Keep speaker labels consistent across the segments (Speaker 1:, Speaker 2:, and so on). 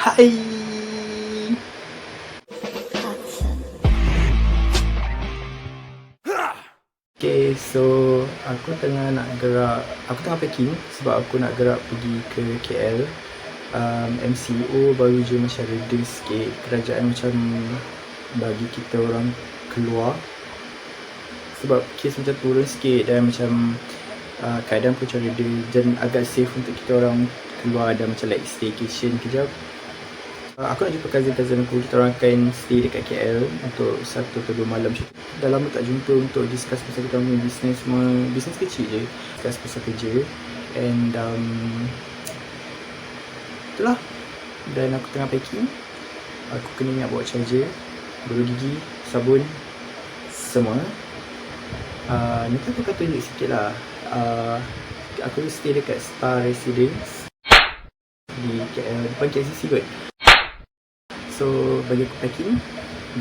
Speaker 1: Hai. Okay, so aku tengah packing sebab aku nak gerak pergi ke KL. MCO baru je macam reda sikit, kerajaan macam bagi kita orang keluar sebab kes macam turun sikit dan macam keadaan pun macam reda dan agak safe untuk kita orang keluar dan macam like staycation kejap. Aku nak jumpa cousin aku, kita orang akan stay dekat KL untuk 1 atau 2 malam macam tu. Dah lama tak jumpa untuk discuss pasal kita punya business semua, business kecil je, discuss pasal kerja and itulah. Dan aku tengah packing, aku kena ingat bawa charger, bulu gigi, sabun, semua. Nanti aku akan tunjuk sikit lah. Aku stay dekat Star Residence di KL, depan KLCC kot. So bagi aku packing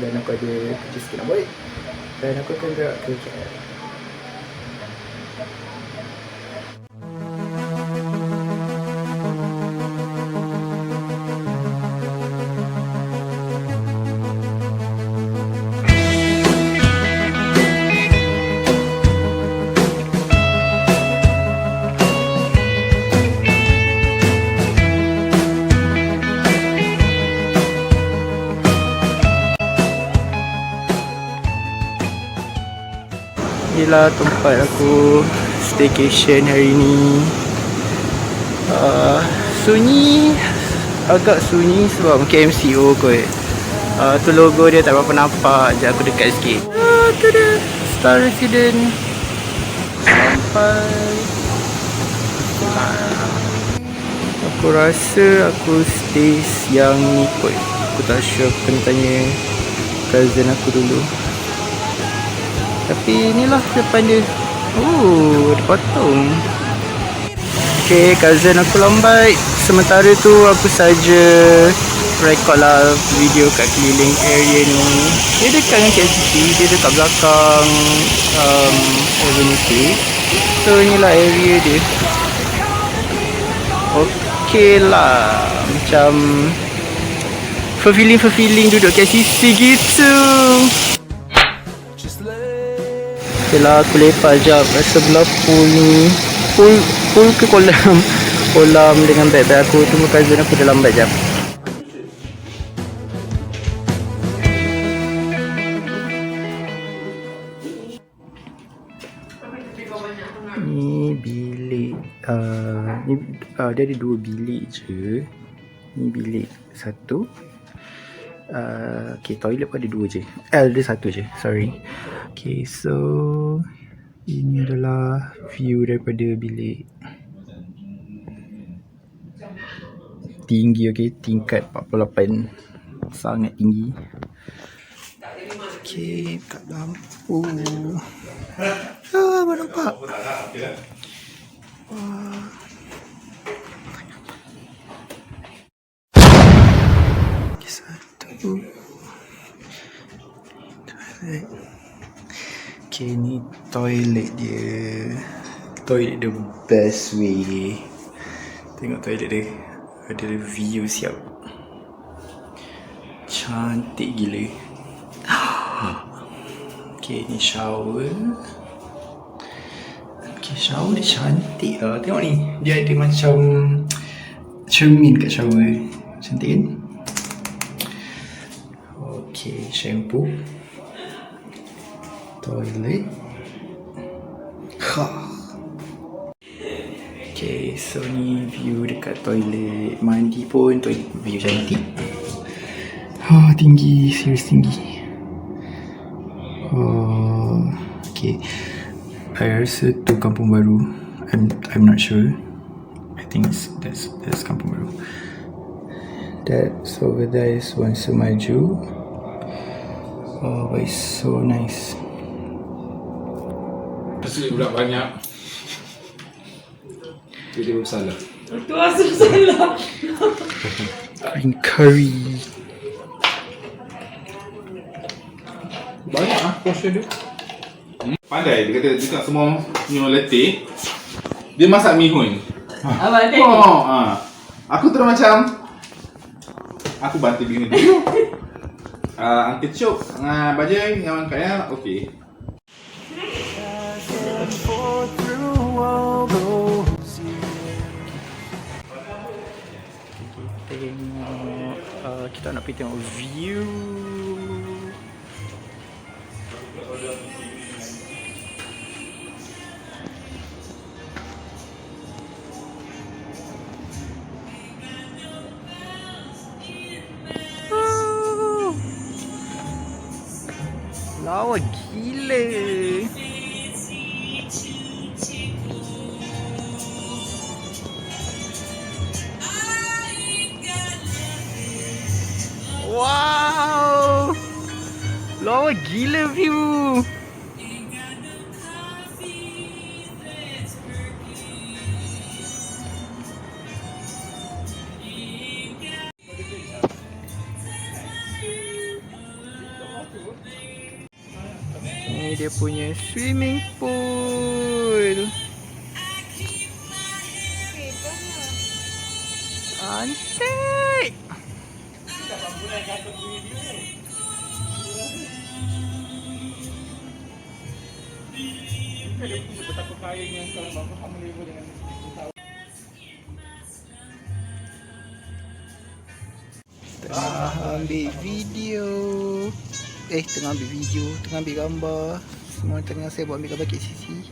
Speaker 1: dan aku ada kerja sikit nak buat dan aku akan gerak ke KL. Inilah tempat aku staycation hari ni. Sunyi, agak sunyi sebab mungkin MCO kot. Tu logo dia tak berapa nampak. Sekejap aku dekat sikit. Tu dia, Star Residence. Sampai aku rasa aku stay siang ni kot. Aku tak sure, aku kena tanya cousin aku dulu. Tapi inilah depan dia. Ada patung. Okay, cousin aku lambat. Sementara tu aku saja record lah video kat keliling area ni. Dia dekat dengan KLCC, dia dekat belakang Avenue C. So inilah area dia. Okay lah, macam fulfilling duduk KLCC gitu. Okay lah, aku lepak jap kat sebelah pool ni. Pool ke kolam? Kolam dengan beg-beg aku. Tunggu cousin aku dah lambat jap. Ni bilik. Dia ada 2 bilik je. Ni bilik 1. Okay, toilet pun ada 2 je. Ada 1 je, sorry. Okay, so ini adalah view daripada bilik. Tinggi, okay, tingkat 48. Sangat tinggi. Okay, kat lampu. Baru nampak. Okay, 1. Toilet. Okay, ni toilet dia. Toilet the best way. Tengok toilet dia. Ada view siap. Cantik gila. Okay, ni shower. Okay, shower dia cantik lah. Tengok ni. Dia ada macam cermin kat shower. Cantik kan? Okay, shampoo. Toilet. Okay, so ni view dekat toilet. Mandi pun toilet view cantik. Tinggi, serius tinggi. Okay, I rasa tu Kampung Baru. I'm not sure. I think that's Kampung Baru. That's over there is Wan Semaju. But it's so nice.
Speaker 2: Masih budak banyak. Dia bersalah.
Speaker 3: Itu asal salah.
Speaker 1: Green curry.
Speaker 2: Banyak portion dia. Pandai, dia kata dekat semua punya letih. Dia masak mihun.
Speaker 3: Abang tengok.
Speaker 2: Aku terus macam Aku bantu bingung dulu. Uncle Chok, Bajai, yang kaya, okey.
Speaker 1: Tengok, kita nak pergi tengok view. Lawa gila. Wow, lawa gila view. Ini dia punya swimming pool. Cantik. Tengah ambil video. Tengah ambil video, tengah ambil gambar. Semua tengah saya buat ambil gambar KCC.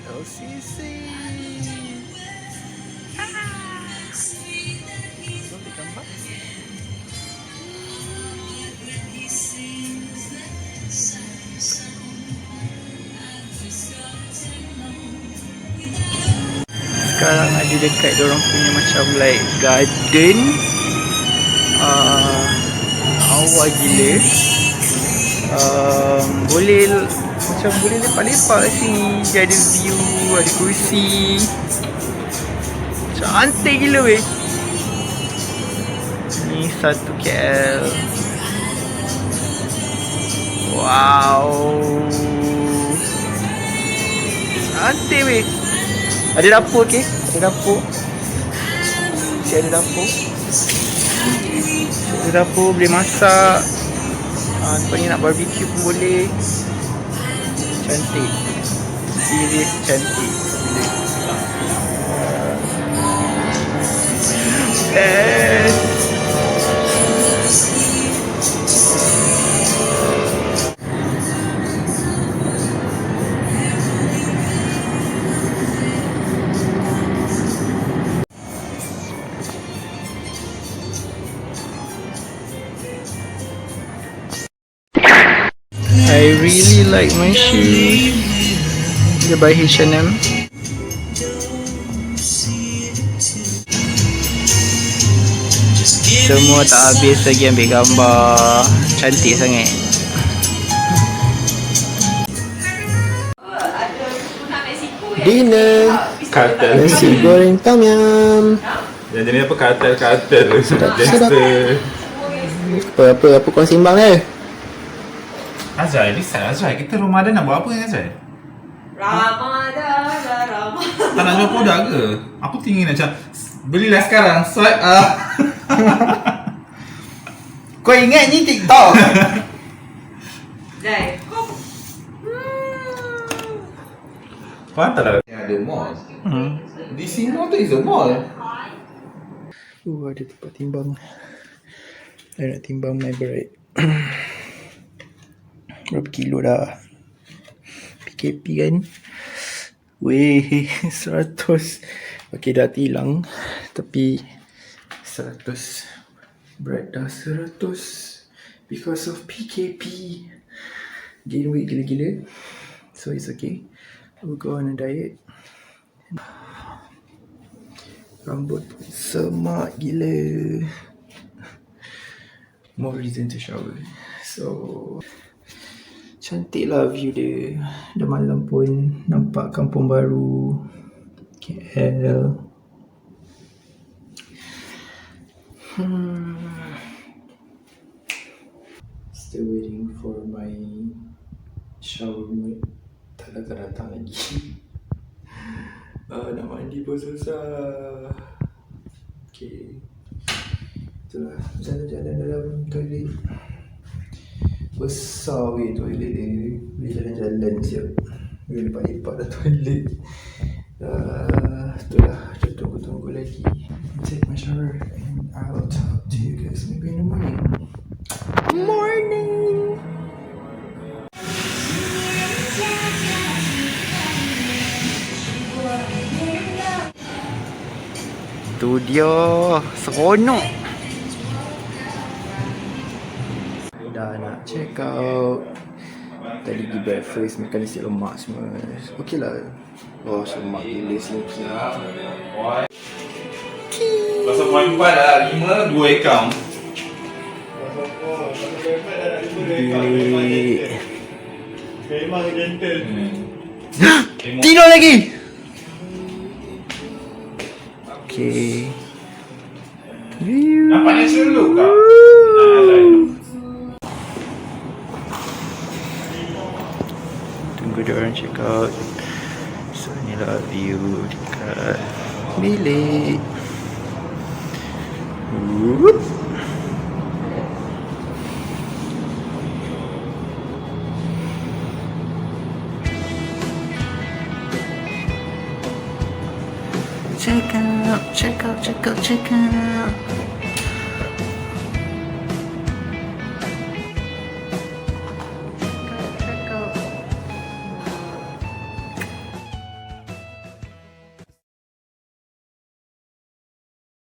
Speaker 1: LCC. Ambil gambar. Sekarang ada dekat diorang punya macam like garden. Awal gila. Boleh macam boleh lepak-lepak kat sini. Dia ada view, ada kursi. Cantik gila weh. Ni satu KL. Wow. Cantik weh. Ada dapur ke? Ada dapur. Mesti ada dapur. Ada dapur boleh masak. Lepas ni nak barbecue pun boleh. Cantik. Serius cantik. Best. I really like my shoes. Dia by H&M. Semua tak habis lagi ambil gambar. Cantik sangat. Dinner.
Speaker 2: Kartel.
Speaker 1: Nasi goreng tom yum.
Speaker 2: Yang jenis apa? Kartel.
Speaker 1: Sedap.
Speaker 2: Gangster.
Speaker 1: Apa kau simbang eh?
Speaker 2: Azrai, Azrai, kita Ramadan nak buat apa dengan Azrai?
Speaker 3: Ramadan.
Speaker 2: Tak nak jual produk ke? Aku tinggi macam belilah sekarang. Swipe up.
Speaker 1: Kau ingat ni TikTok?
Speaker 3: Jai.
Speaker 2: Patutlah ada mall. DC Mall tu is a mall.
Speaker 1: Ada tempat timbang. Saya nak timbang my bride. Berapa kilo dah? PKP kan? Weh, 100. Okay, dah hilang. Tapi 100. Berat dah 100. Because of PKP. Gain weight gila-gila. So it's okay. We'll go on a diet. Rambut semak gila. More reason to shower. So cantik lah view dia. Dah malam pun nampak kampung baru KL. Still waiting for my shower mate. Tak datang lagi. Nak mandi pun susah. Okay. Itulah jalan-jalan dalam toilet. Besar weh toilet dia. Boleh jalan-jalan siap. Boleh lepak-lepak dah toilet. Itulah. Kita tunggu-tunggu lagi. Take my shower and I'll talk to you guys maybe in the morning. Morning! Tu dia, seronok. Dah nak check out. Tadi pergi breakfast, makan nasi lemak semua. Okey lah. Oh, lemak gila sini.
Speaker 2: Pasal poin 4 dah 5, 2 account.
Speaker 1: Bilik.
Speaker 2: Memang gentle.
Speaker 1: Tidur lagi. Okay.
Speaker 2: Nampak natural look tak?
Speaker 1: Tunggu dia orang check out. So inilah view dekat bilik. Whoop. Check out, check out, check out, check out.